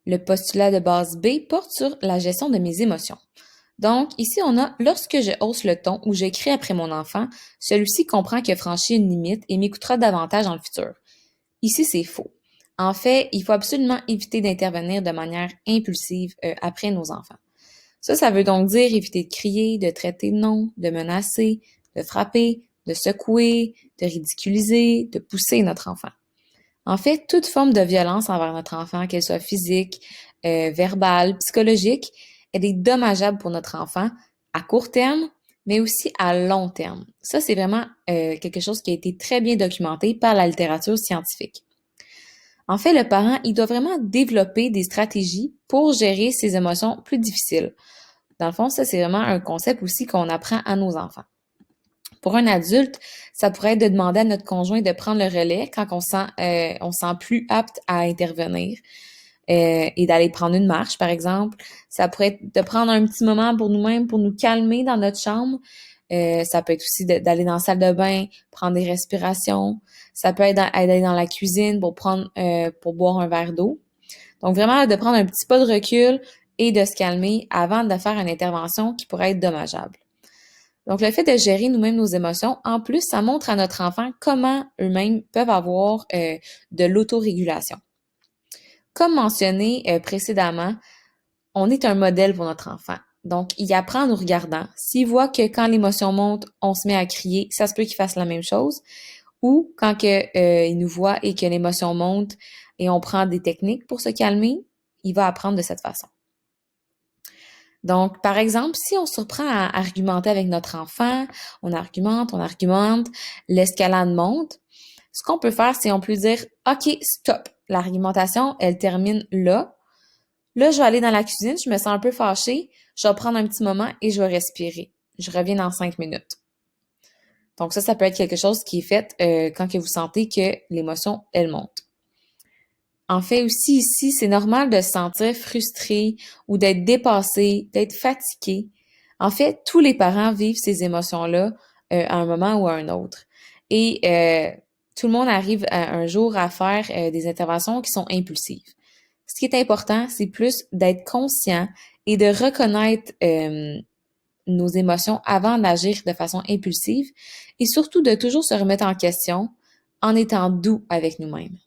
Le postulat de base B porte sur la gestion de mes émotions. Donc, ici, on a lorsque je hausse le ton ou je crie après mon enfant, celui-ci comprend qu'il a franchi une limite et m'écoutera davantage dans le futur. Ici, c'est faux. En fait, il faut absolument éviter d'intervenir de manière impulsive après nos enfants. Ça veut donc dire éviter de crier, de traiter de non, de menacer, de frapper, de secouer, de ridiculiser, de pousser notre enfant. En fait, toute forme de violence envers notre enfant, qu'elle soit physique, verbale, psychologique, elle est dommageable pour notre enfant à court terme, mais aussi à long terme. Ça, c'est vraiment quelque chose qui a été très bien documenté par la littérature scientifique. En fait, le parent, il doit vraiment développer des stratégies pour gérer ses émotions plus difficiles. Dans le fond, ça, c'est vraiment un concept aussi qu'on apprend à nos enfants. Pour un adulte, ça pourrait être de demander à notre conjoint de prendre le relais quand on se sent plus apte à intervenir et d'aller prendre une marche, par exemple. Ça pourrait être de prendre un petit moment pour nous-mêmes, pour nous calmer dans notre chambre. Ça peut être aussi d'aller dans la salle de bain, prendre des respirations. Ça peut être d'aller dans la cuisine pour boire un verre d'eau. Donc vraiment, de prendre un petit pas de recul et de se calmer avant de faire une intervention qui pourrait être dommageable. Donc, le fait de gérer nous-mêmes nos émotions, en plus, ça montre à notre enfant comment eux-mêmes peuvent avoir de l'autorégulation. Comme mentionné précédemment, on est un modèle pour notre enfant. Donc, il apprend en nous regardant. S'il voit que quand l'émotion monte, on se met à crier, ça se peut qu'il fasse la même chose. Ou quand il nous voit et que l'émotion monte et on prend des techniques pour se calmer, il va apprendre de cette façon. Donc, par exemple, si on se surprend à argumenter avec notre enfant, on argumente, l'escalade monte, ce qu'on peut faire, c'est on peut dire, OK, stop, l'argumentation, elle termine là. Là, je vais aller dans la cuisine, je me sens un peu fâchée, je vais prendre un petit moment et je vais respirer. Je reviens dans 5 minutes. Donc ça peut être quelque chose qui est fait quand que vous sentez que l'émotion, elle monte. En fait, aussi ici, c'est normal de se sentir frustré ou d'être dépassé, d'être fatigué. En fait, tous les parents vivent ces émotions-là à un moment ou à un autre. Et tout le monde arrive un jour à faire des interventions qui sont impulsives. Ce qui est important, c'est plus d'être conscient et de reconnaître nos émotions avant d'agir de façon impulsive et surtout de toujours se remettre en question en étant doux avec nous-mêmes.